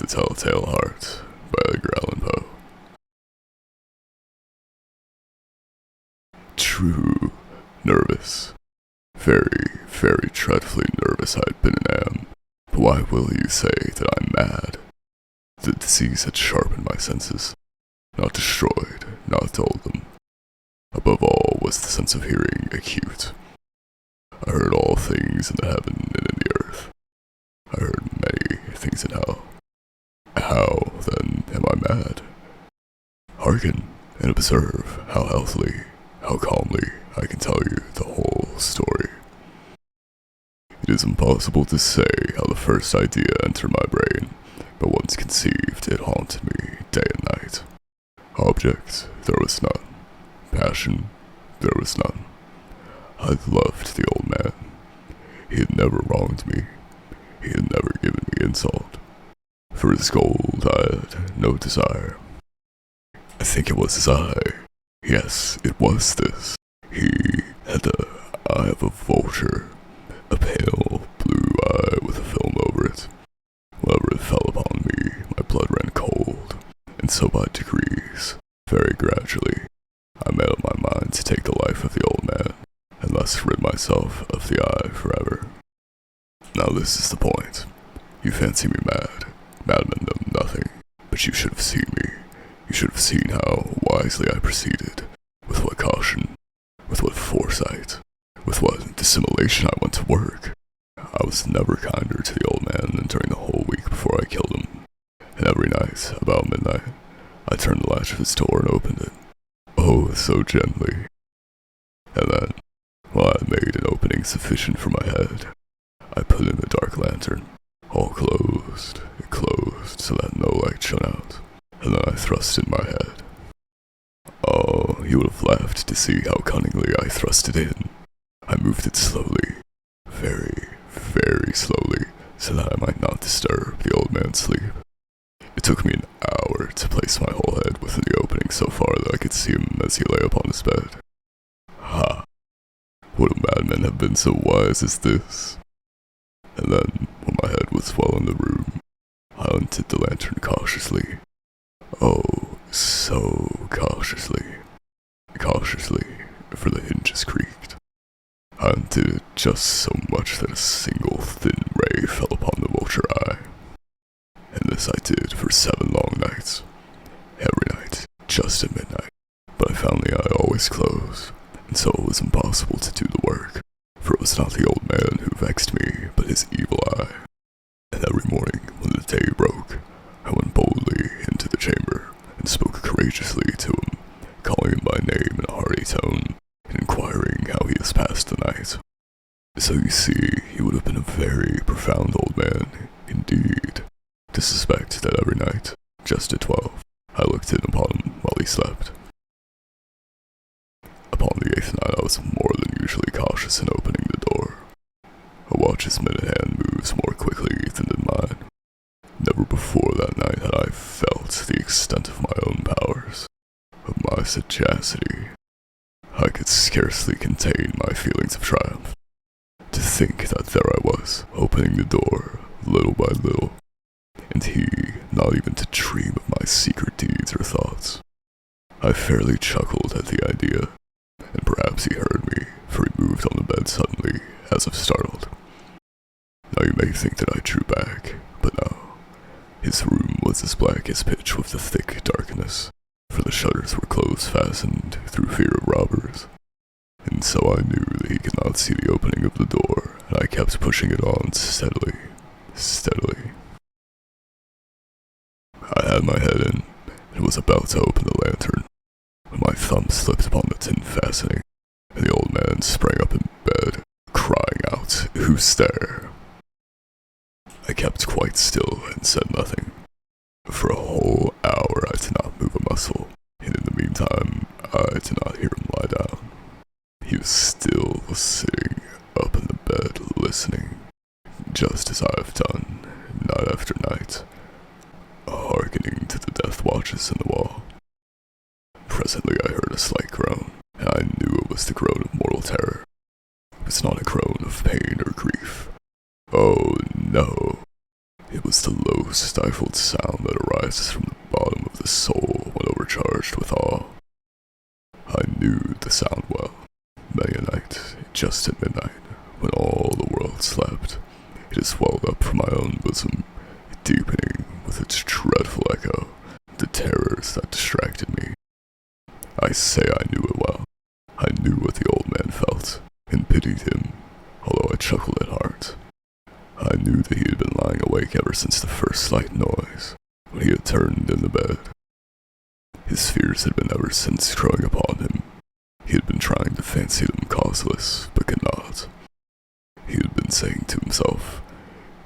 The Telltale Heart by Edgar Allan. True, nervous. Very, very dreadfully nervous I'd been and am. But why will you say that I'm mad? The disease had sharpened my senses, not destroyed, not dulled them. Above all was the sense of hearing acute. I heard all things in the heaven and in the earth. I heard many things in hell. How, then, am I mad? Hearken and observe how healthily, how calmly I can tell you the whole story. It is impossible to say how the first idea entered my brain, but once conceived, it haunted me day and night. Object, there was none. Passion, there was none. I loved the old man. He had never wronged me. He had never given me insult. For his gold, I had no desire. I think it was his eye. Yes, it was this. He had the eye of a vulture, a pale blue eye with a film over it. Whenever it fell upon me, my blood ran cold, and so by degrees, very gradually, I made up my mind to take the life of the old man, and thus rid myself of the eye forever. Now this is the point. You fancy me mad. Madmen know nothing, but you should have seen me. You should have seen how wisely I proceeded, with what caution, with what foresight, with what dissimulation I went to work. I was never kinder to the old man than during the whole week before I killed him, and every night, about midnight, I turned the latch of his door and opened it. Oh, so gently. And then, while I had made an opening sufficient for my head, I put in the dark lantern, all closed, it closed so that no light shone out, and then I thrust in my head. Oh, you would have laughed to see how cunningly I thrust it in. I moved it slowly, very, very slowly, so that I might not disturb the old man's sleep. It took me an hour to place my whole head within the opening so far that I could see him as he lay upon his bed. Ha! Would a madman have been so wise as this? And then, when my head was well in the room, I unted the lantern cautiously. Oh, so cautiously. Cautiously, for the hinges creaked. I undid it just so much that a single thin ray fell upon the vulture eye. And this I did for 7 long nights. Every night, just at midnight. But I found the eye always closed, and so it was impossible to do the work, for it was not the old man who vexed me, but his evil eye. And every morning, when the day broke, I went boldly into the chamber, and spoke courageously to him, calling him by name in a hearty tone, and inquiring how he has passed the night. So you see, he would have been a very profound old man, indeed, to suspect that every night, just at 12, I looked in upon him while he slept. Upon the 8th night I was more than usually cautious in opening the door. A watch's minute hand moves more quickly than did mine. Never before that night had I felt the extent of my own powers, of my sagacity. I could scarcely contain my feelings of triumph. To think that there I was, opening the door, little by little, and he not even to dream of my secret deeds or thoughts. I fairly chuckled at the idea, and perhaps he heard me, for he moved on the bed suddenly, as if startled. Now you may think that I drew back, but no. His room was as black as pitch with the thick darkness, for the shutters were close fastened through fear of robbers. And so I knew that he could not see the opening of the door, and I kept pushing it on steadily, steadily. I had my head in, and was about to open the lantern, when my thumb slipped upon the tin fastening, and the old man sprang up in bed, crying out, "Who's there?" I kept quite still and said nothing. For a whole hour I did not move a muscle, and in the meantime I did not hear him lie down. He was still sitting up in the bed listening, just as I have done, night after night, hearkening to the death watches in the wall. Presently I heard a slight groan, and I knew it was the groan of mortal terror. It was not a groan of pain or grief. Oh no! It was the low, stifled sound that arises from the bottom of the soul when overcharged with awe. I knew the sound well. Many a night, just at midnight, when all the world slept, it has welled up from my own bosom, deepening with its dreadful echo the terrors that distracted me. I say I knew it well. I knew what the old man felt, and pitied him, although I chuckled at heart. I knew that he had been lying awake ever since the first slight noise, when he had turned in the bed. His fears had been ever since growing upon him. He had been trying to fancy them causeless, but could not. He had been saying to himself,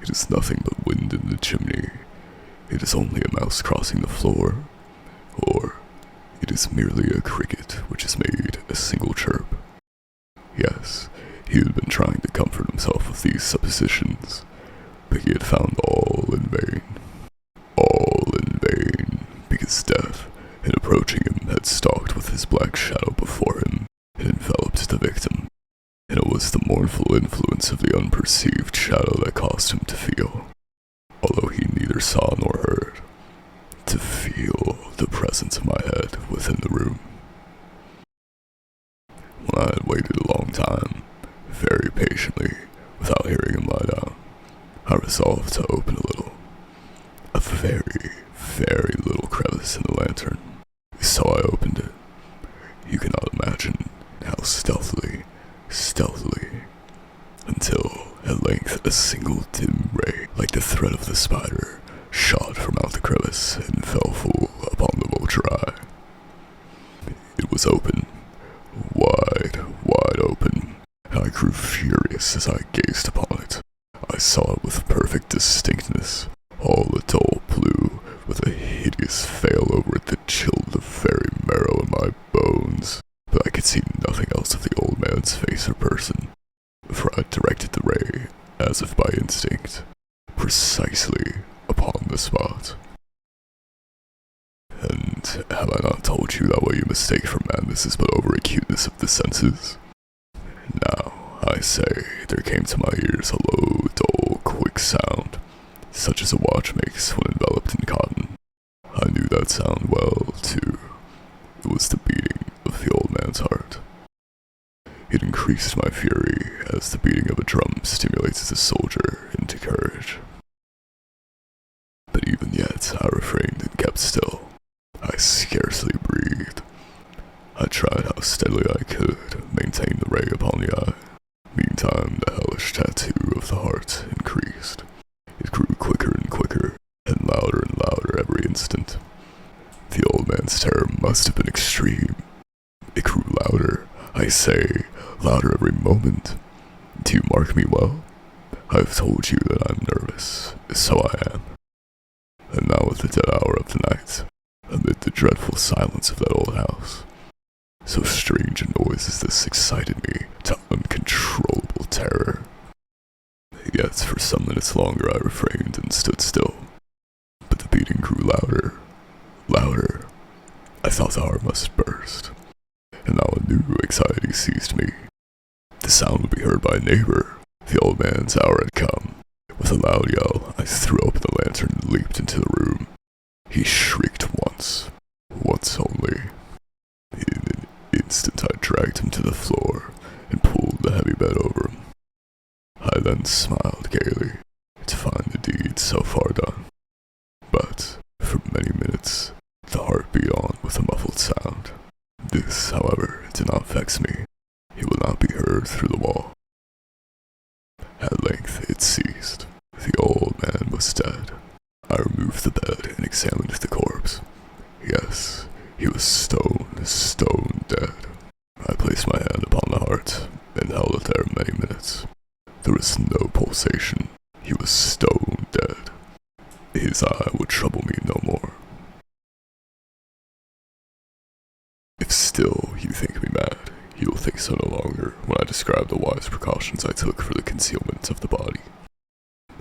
"It is nothing but wind in the chimney. It is only a mouse crossing the floor," or "It is merely a cricket which has made a single chirp." Yes, he had been trying to comfort himself with these suppositions, but he had found all in vain. All in vain, because death, in approaching him, had stalked with his black shadow before him and enveloped the victim, and it was the mournful influence of the unperceived shadow that caused him to feel, although he neither saw nor heard, to feel the presence of my head within the room. When I had waited a long time, very patiently, without hearing him lie down, I resolved to open a little, a very, very little crevice in the lantern. So I opened it. You cannot imagine how stealthily, until at length a single dim ray, like the thread of the spider, shot from out the crevice and fell full upon the vulture eye. It was open, wide open, and I grew furious as I gazed upon it. I saw it with perfect distinctness, all the dull blue, with a hideous veil over it that chilled the very marrow in my bones, but I could see nothing else of the old man's face or person, for I directed the ray, as if by instinct, precisely upon the spot. And have I not told you that what you mistake for madness is but over-acuteness of the senses? Now, I say, there came to my ears a low, dull, quick sound, such as a watch makes when enveloped in cotton. I knew that sound well, too. It was the beating of the old man's heart. It increased my fury as the beating of a drum stimulates a soldier into courage. But even yet I refrained and kept still. I scarcely breathed. I tried how steadily I could maintain the ray upon the eye. Meantime, the hellish tattoo of the heart increased. It grew quicker and quicker, and louder every instant. The old man's terror must have been extreme. It grew louder, I say, louder every moment. Do you mark me well? I have told you that I'm nervous, so I am. And now at the dead hour of the night, amid the dreadful silence of that old house, so strange a noise as this excited me to uncontrollable terror. Yet for some minutes longer I refrained and stood still, but the beating grew louder. I thought the heart must burst, and now a new anxiety seized me. The sound would be heard by a neighbor. The old man's hour had come. With a loud yell, I threw open the lantern and leaped into the room. He shrieked once only. In an instant I dragged him to the floor and pulled the heavy bed over him. I then smiled gaily to find the deed so far done. But for many minutes the heart beat on with a muffled sound. This, however, did not vex me. It would not be heard through the wall. At length it ceased. The old man was dead. I removed the bed and examined the corpse. Yes, he was stone dead. I placed my hand upon the heart and held it there many minutes. There was no pulsation. He was stone dead. His eye would trouble me no more. If still you think me mad, you will think so no longer when I describe the wise precautions I took for the concealment of the body.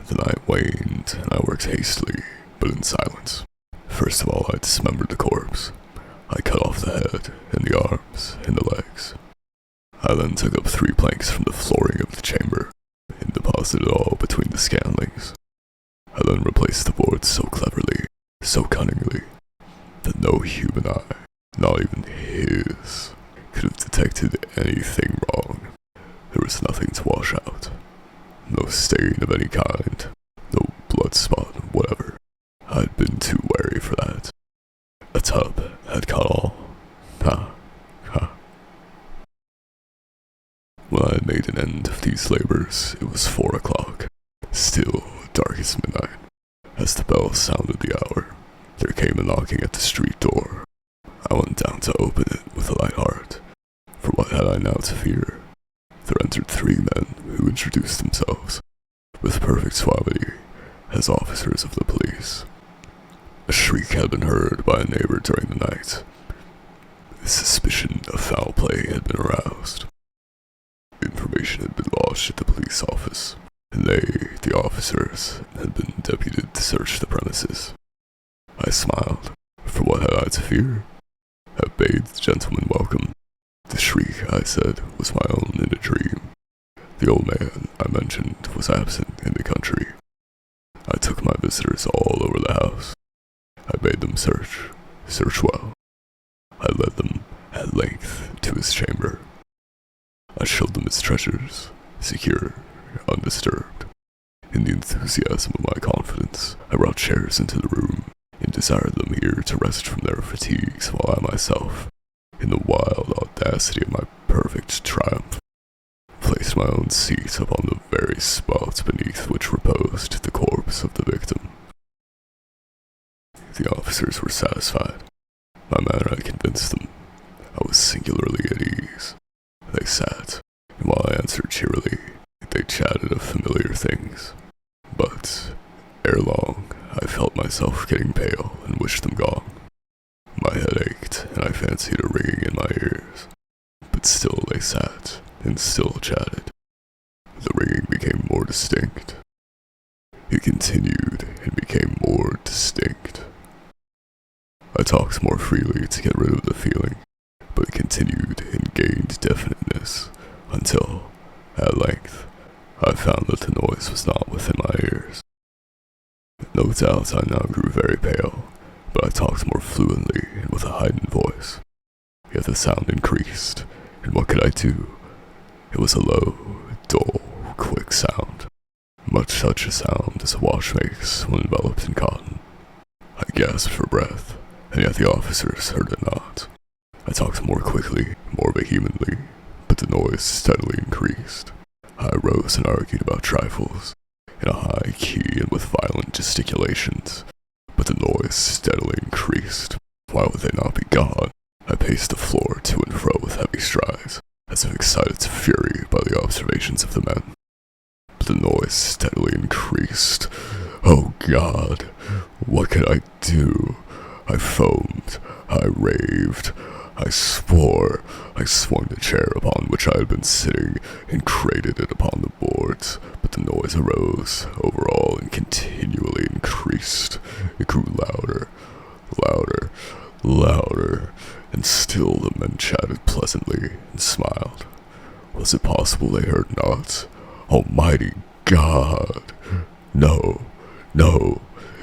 The night waned, and I worked hastily, but in silence. First of all, I dismembered the corpse. I cut off the head, and the arms, and the legs. I then took up 3 planks from the flooring of the chamber, and deposited it all between the scantlings. I then replaced the boards so cleverly so cunningly that no human eye, not even his, could have detected anything wrong. There was nothing to wash out. No stain of any kind. No blood spot, whatever. I'd been too wary for that. A tub had caught all. Ha. Ha. When I had made an end of these labors, it was 4 o'clock. Still dark as midnight. As the bell sounded the hour, there came a knocking at the street door. I went down to open it with a light heart, for what had I now to fear? There entered 3 men who introduced themselves, with perfect suavity, as officers of the police. A shriek had been heard by a neighbor during the night. The suspicion of foul play had been aroused. Information had been lodged at the police office, and they, the officers, had been deputed to search the premises. I smiled, for what had I to fear? I bade the gentleman welcome. The shriek, I said, was my own in a dream. The old man, I mentioned, was absent in the country. I took my visitors all over the house. I bade them search well. I led them, at length, to his chamber. I showed them his treasures, secure, undisturbed. In the enthusiasm of my confidence, I brought chairs into the room, and desired them here to rest from their fatigues while I myself, in the wild audacity of my perfect triumph, placed my own seat upon the very spot beneath which reposed the corpse of the victim. The officers were satisfied. My manner had convinced them. I was singularly at ease. They sat, and while I answered cheerily, they chatted of familiar things. But, ere long, I felt myself getting pale and wished them gone. My head ached, and I fancied a ringing in my ears. But still they sat, and still chatted. The ringing became more distinct. It continued and became more distinct. I talked more freely to get rid of the feeling, but it continued and gained definiteness until, at length, I found that the noise was not within my ears. No doubt I now grew very pale, but I talked more fluently and with a heightened voice. Yet the sound increased, and what could I do? It was a low, dull, quick sound, much such a sound as a wash makes when enveloped in cotton. I gasped for breath, and yet the officers heard it not. I talked more quickly, more vehemently, but the noise steadily increased. I rose and argued about trifles, in a high key and with violent gesticulations, but the noise steadily increased. Why would they not be gone? I paced the floor to and fro with heavy strides, as if excited to fury by the observations of the men. But the noise steadily increased. Oh God, what could I do? I foamed, I raved, I swore. I swung the chair upon which I had been sitting and crated it upon the boards, but the noise arose over all and continually increased. It grew louder, louder, louder, and still the men chatted pleasantly and smiled. Was it possible they heard not? Almighty God! No, no,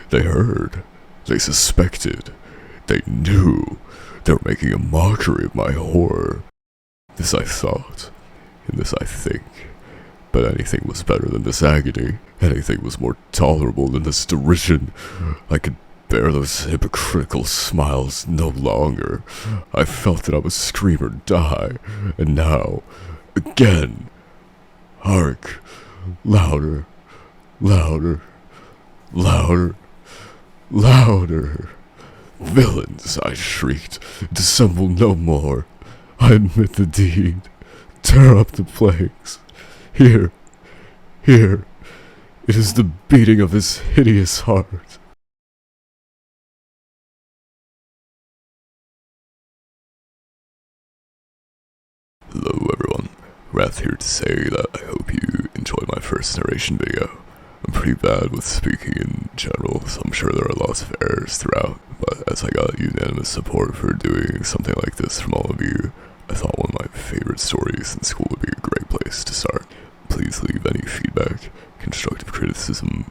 they heard. They suspected. They knew. They were making a mockery of my horror. This I thought, and this I think. But anything was better than this agony. Anything was more tolerable than this derision. I could bear those hypocritical smiles no longer. I felt that I must scream or die. And now, again, hark, louder, louder, louder, louder. Villains, I shrieked, dissemble no more. I admit the deed. Tear up the plagues. Here, here, it is the beating of his hideous heart. Hello everyone, Wrath here to say that I hope you enjoyed my first narration video. I'm pretty bad with speaking in general, so I'm sure there are lots of errors throughout, but as I got unanimous support for doing something like this from all of you, I thought one of my favorite stories in school would be a great place to start. Please leave any feedback, constructive criticism,